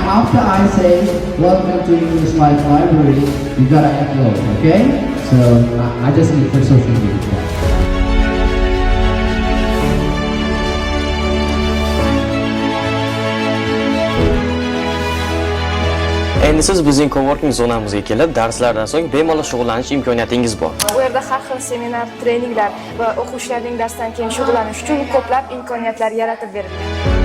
after I say welcome to English Life Library, you gotta upload, okay? So I just need for social media. Endi siz bizning Coworking zonamizga kelib, darslardan so'ng bemalol shug'ullanish imkoniyatingiz bor. Bu yerda har xil seminar, treninglar va o'quvchilarning darsdan keyin shug'ullanish uchun ko'plab imkoniyatlar yaratib berilgan.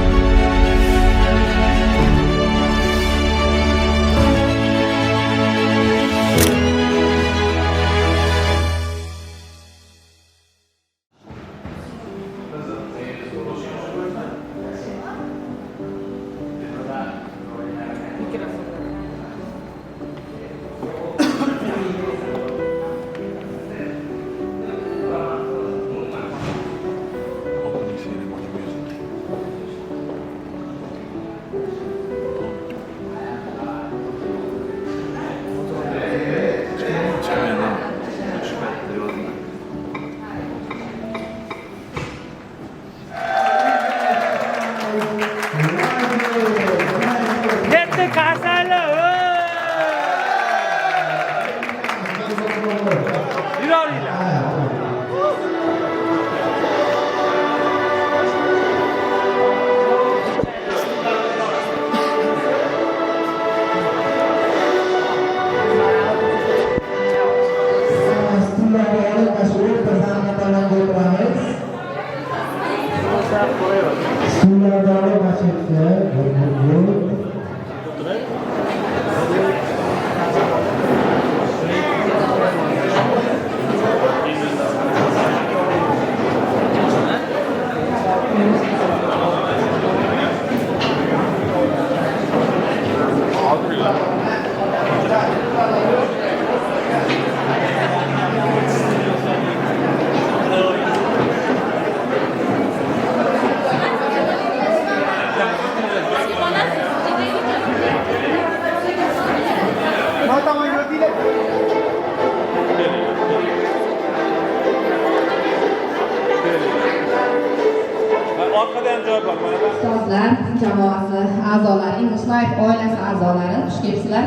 Ustozlar jamoasi a'zolari, English Life oilasi a'zolari, xush kelibsizlar.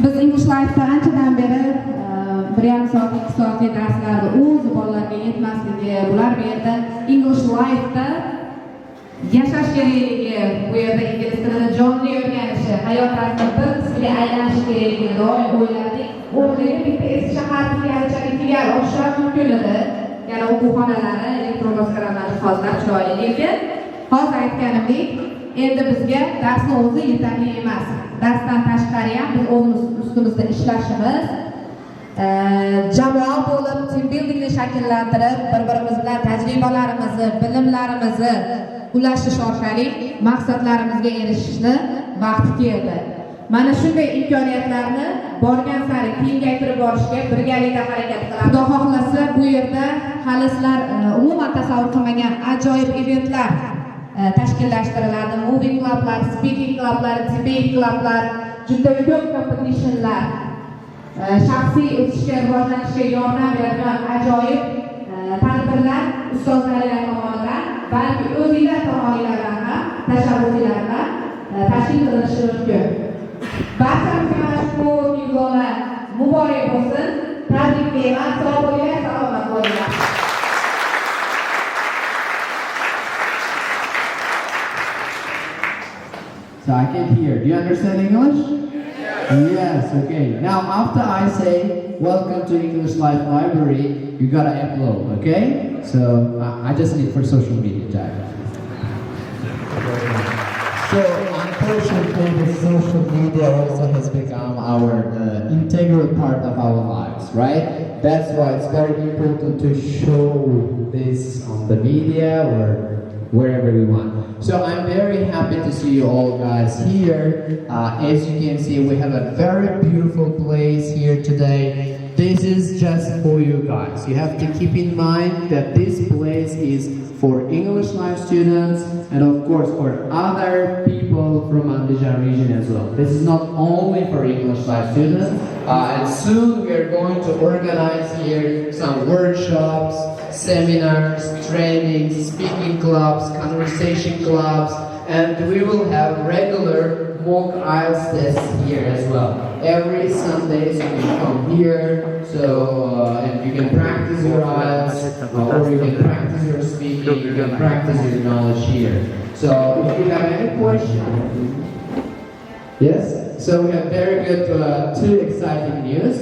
Biz English Life'da anchadan beri 1,5 soat, 2 soatli darslarni o'zi bolalarga yetmasligi, bular bu yerda English Life'da yashash kerakligi, bu yerda ingliz tilini jonli o'rganishi, hayot tarzini bir qismga aylanishi kerakligini doim o'yladik. O'rniga bitta eski shahar filialichalik filial ochishlar mumkinligi, yana o'quv-xonalari, elektron bosqichlarni jihozlar chiroyli, lekin hozir aytganimdek, endi bizga darsning o'zi yetarli emas. Darsdan tashqari ham biz o'zimiz ustimizda ishlashimiz, jamoa bo'lib team buildingni shakllantirib, bir-birimiz bilan tajribalarimizni, bilimlarimizni ulashish orqali maqsadlarimizga erishishni vaqti keldi. Mana shunday imkoniyatlarni borgan sari kengaytirib borishga birgalikda harakat qilamiz. Xudo xohlasa bu yerda hali sizlar umuman tasavvur qilmagan ajoyib eventlar tashkillashtiriladi. Movie klublar, speaking klublar, debate klublar, juda ko'p kompetitionlar, shaxsiy o'sishga, rivojlanishga yordam beradigan ajoyib tadbirlar ustozlarlar tomonidan, balki o'zinglar tomonidan ham tashabbuslardan tashkil qilinishi mumkin. Barchamizga ushbu imzolar muborak bo'lsin. Tabriklayman. Sog' bo'linglar, salomat bo'linglar. So I can hear. Do you understand English? Yes, okay. Now after I say welcome to English Life Library, you gotta upload, okay? So I just need for social media tag. So unfortunately, the social media also has become our integral part of our lives, right? That's why it's very important to show this on the media or wherever we want. So I'm very happy to see you all guys here. As you can see, we have a very beautiful place here today. This is just for you guys. You have to keep in mind that this place is for English Life students and of course for other people from Andijan region as well. This is not only for English Life students. And soon we are going to organize here some workshops seminars, trainings, speaking clubs, conversation clubs, and we will have regular mock IELTS tests here as well. Every Sunday, so you can come here, and you can practice your IELTS, or you can practice your speaking, you can practice your knowledge here. So if you have any questions, yes? So we have very good, two exciting news.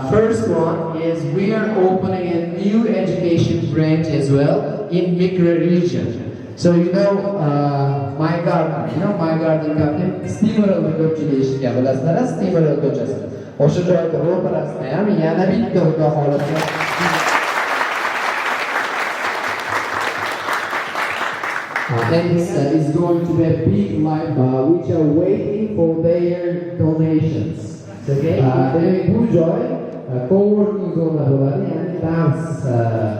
First one is we are opening a new education branch as well in micro region. So my garden, my garden cafe, Steamroll ko'pchilik eshitgan bilasizlar, Steamroll ko'chasi. O'sha joyda ro'parasida ham yana bitta xudo xohlasa and it's going to be a big live which are waiting for their donations. Okay? Demek bu joy coworking zone bo'ladi, ya'ni dars.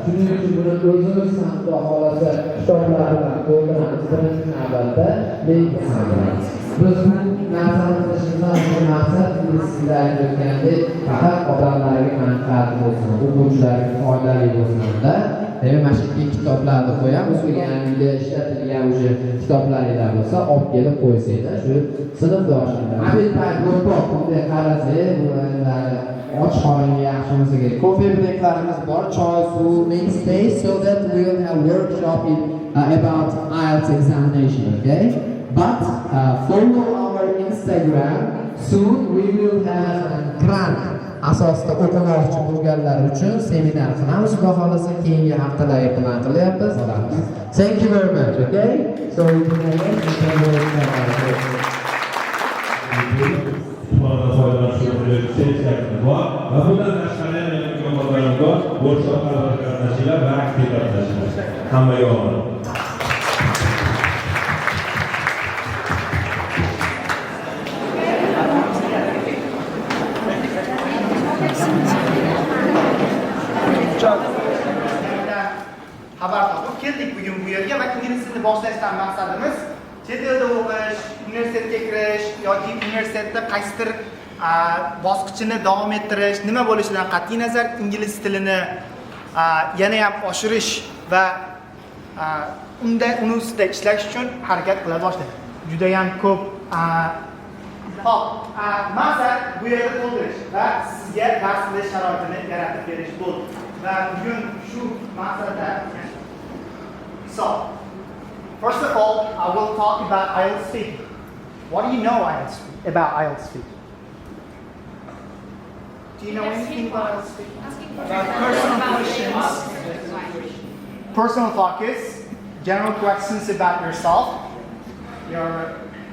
Shuning uchun buni o'zimiz ham xudo xohlasa kitoblar bilan to'ldiramiz birinchi navbatda. Lekin biz bu narsani qilishimizdan maqsad sizlar aytayotgandek faqat odamlarga manfaat bo'lsin, o'quvchilarga foydali bo'lsin-da. Demak, mana shu kitoblarni qo'yamiz, yangi yilda ishlatilgan o'sha kitoblaringlar bo'lsa, olib kelib qo'ysanglar, shu sinfdoshinglar. Abid payt ko'proq bunday qarasak, bu och qoringa yaxshi bo'lsa kerak. Kofe breaklarimiz bor, choy, suv, mainstay, so that we will have workshop about IELTS examination, okay? But follow our Instagram. Soon we will have grant asosida o'qimoqchi bo'lganlar uchun seminar qilamiz. Xudo xolasa keyingi haftalarga plan qilyapmiz. Thank you very much, okay? So we can va bundan tashqari yana imkoniyatlarimiz bor. Workshoplarda qatnashinglar va aktiv qatnashinglar. Hammaga omad. Xabar topib keldik bugun bu yerga va ingliz tilini boshlashdan maqsadimiz chet elda o'qish, universitetga kirish yoki universitetda qaysidir bosqichini davom ettirish, nima bo'lishidan qat'iy nazar ingliz tilini yana ham oshirish va uni ustida ishlash uchun harakat qila boshladik. Juda ham ko'p maqsad bu yerda to'ldirish va sizga dars qilish sharoitini yaratib berish bo'ldi. Va bugun shu maqsadda So, first of all, I will talk about IELTS speaking. What do you know about IELTS speaking? Do you know anything about IELTS speaking? About personal questions, personal focus, general questions about yourself, your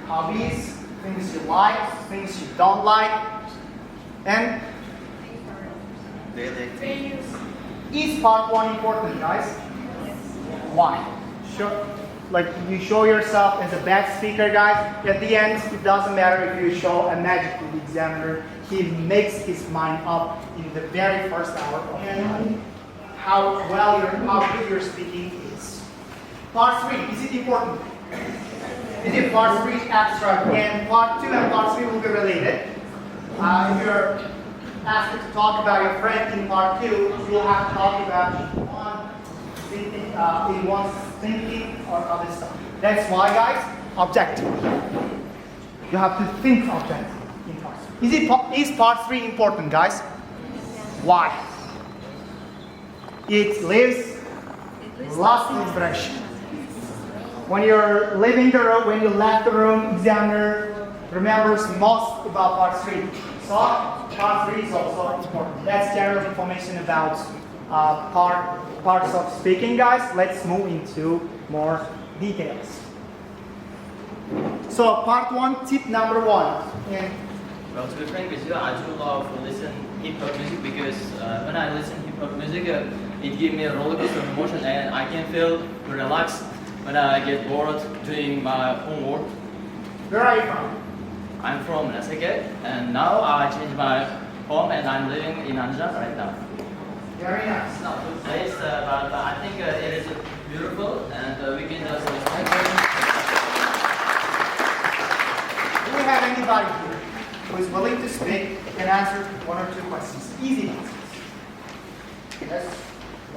hobbies, things you like, things you don't like, and is part one important, guys? Why? Like you show yourself as a bad speaker, guys. At the end, it doesn't matter if you show a magic to the examiner. He makes his mind up in the very first hour of how good your speaking is. Part 3, is it important? Is it part 3 abstract? And part 2 and part 3 will be related. If you're asked to talk about your friend in part 2, you'll have to talk about one's thinking or other stuff. That's why, guys, objective. You have to think objectively in part 3. Is part 3 important, guys? Why? It leaves lasting impression. When you're leaving the room, when you left the room, examiner remembers most about part 3. So part 3 is also important. That's general information about parts of speaking, guys. Let's move into more details. So part 1, tip number 1. Well, to be frank with you, I do love to listen hip hop music because when I listen hip hop music, it gives me a roller coaster of emotion and I can feel relaxed when I get bored doing my homework. Where are you from? I'm from Nasaka and now I changed my home and I'm living in Anja right now. Very nice. It's not a good place, but I think it is beautiful and we can just respect it. Do we have anybody here who is willing to speak and answer 1 or 2 questions? Easy answers. Yes. I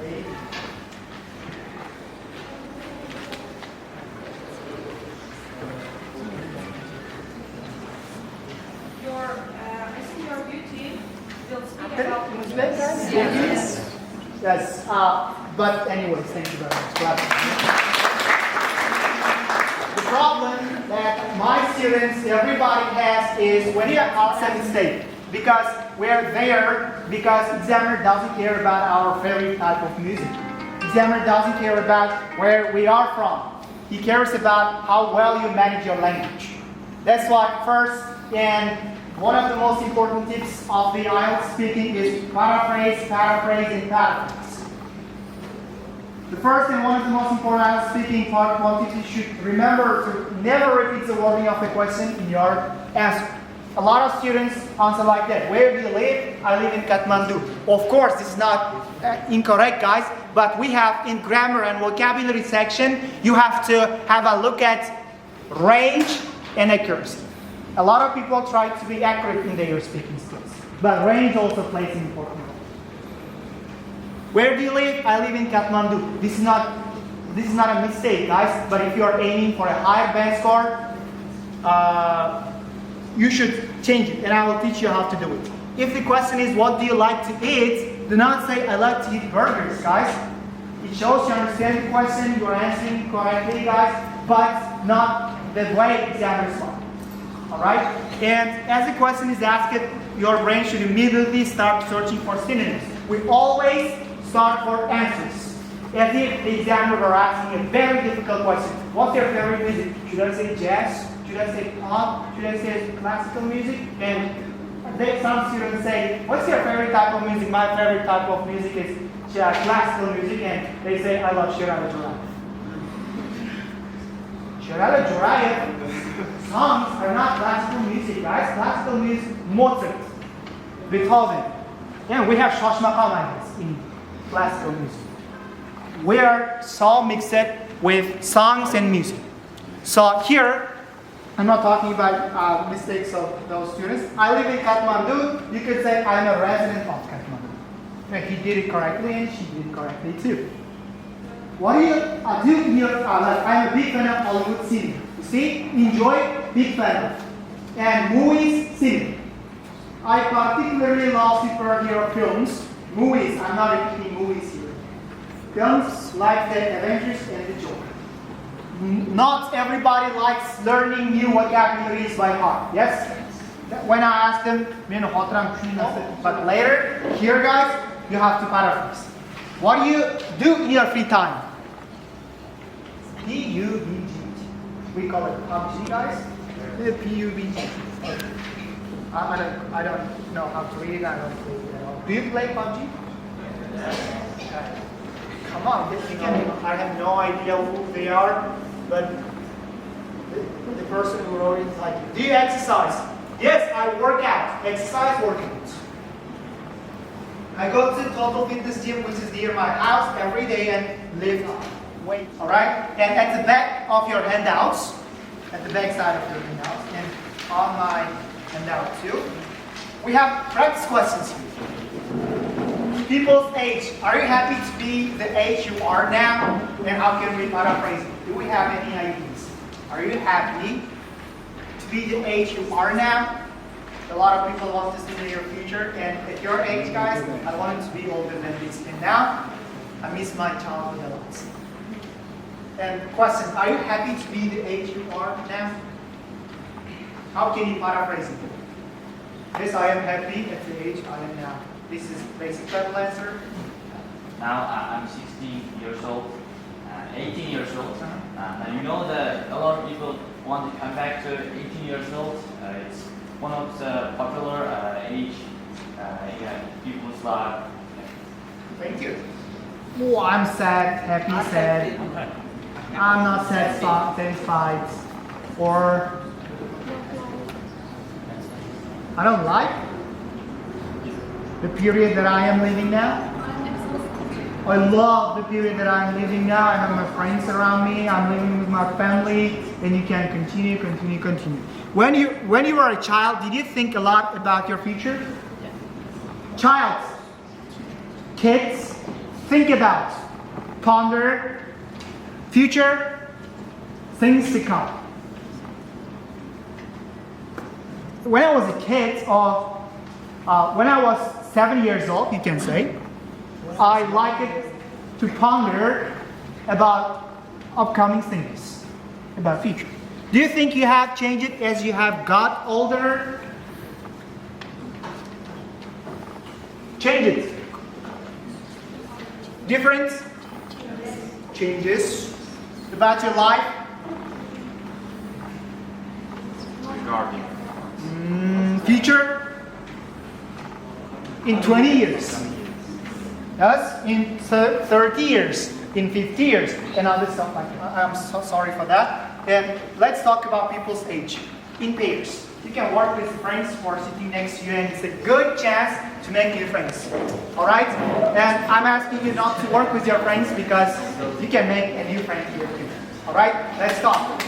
think your beauty will speak about Uzbek guys? Yes. Yes. But anyways, thank you very much. Clap. The problem that my students, everybody has is when you are outside the state, because we're there because examiner doesn't care about our favorite type of music. Examiner doesn't care about where we are from. He cares about how well you manage your language. That's why first, and one of the most important tips of the IELTS speaking is paraphrase, paraphrase, and paraphrase. The first and one of the most important IELTS speaking tips you should remember to never repeat the wording of the question in your answer. A lot of students answer like that. Where do you live? I live in Kathmandu. Of course, this is not incorrect, guys, but we have in grammar and vocabulary section, you have to have a look at range and accuracy. A lot of people try to be accurate in their speaking skills, but range also plays an important role. Where do you live? I live in Kathmandu. This is not a mistake, guys, but if you are aiming for a higher band score, you should change it, and I will teach you how to do it. If the question is, what do you like to eat? Do not say, I like to eat burgers, guys. It shows you understand the question, you are answering correctly, guys, but not the way examiners want. Alright? And as the question is asked, your brain should immediately start searching for synonyms. We always start for answers. As if the examiner were asking a very difficult question. What's your favorite music? Should I say jazz? Should I say pop? Should I say classical music? And some students say, what's your favorite type of music? My favorite type of music is classical music, and they say, I love Sherala Jorayev. Sherala Jorayev songs are not classical music, guys. Classical music, Mozart, Beethoven. And we have Shoshma in classical music. We are so mixed with songs and music. So here, I'm not talking about mistakes of those students. I live in Kathmandu. You could say I'm a resident of Kathmandu. And he did it correctly and she did it correctly too. What do you do here? I'm a big fan of Hollywood cinema. You see, enjoy, big fan of. And movies, cinema. I particularly love superhero films. Movies, I'm not repeating movies here. Films like The Avengers and The Joker. Not everybody likes learning new vocabularies by heart. Yes? When I ask them, but later, here guys, you have to paraphrase. What do you do in your free time? P-U-B-G. We call it PUBG, guys. P-U-B-G. I don't know how to read it. I don't play it at all. Do you play PUBG? Yes. Come on, I have no idea who they are, but the person who wrote it is like, do you exercise? Yes, I work out. Exercise, workouts. I go to Total Fitness Gym, which is near my house, every day and lift weight. Alright? And at the back of your handouts, at the back side of your handouts, and on my handout too, we have practice questions here. People's age. Are you happy to be the age you are now? And how can we paraphrase it? Do we have any ideas? Are you happy to be the age you are now? A lot of people want to see their future, and at your age, guys, I wanted to be older than this. And now, I miss my childhood a lot. And question, are you happy to be the age you are now? How can you paraphrase it? Yes, I am happy at the age I am now. This is basic travel answer. Now I'm 16 years old, 18 years old. And you know that a lot of people want to come back to 18 years old. It's one of the popular age in people's life. Thank you. Oh, I'm sad, happy, sad. I'm not satisfied. Or I don't like the period that I am living now. I love the period that I'm living now. I have my friends around me. I'm living with my family, and you can continue. When you were a child, did you think a lot about your future? Yeah. Child, kids think about, ponder, future, things to come. When I was a kid, or when I was 7 years old, you can say, I liked to ponder about upcoming things, about future. Do you think you have changed it as you have got older? Change it. Different? Changes. About your life? Regarding. Future? In 20 years. Yes? In 30 years. In 50 years. And other stuff like that. I'm so sorry for that. And let's talk about people's age. In pairs. You can work with friends who are sitting next to you, and it's a good chance to make new friends. Alright? And I'm asking you not to work with your friends because you can make a new friend here too. Alright? Let's talk.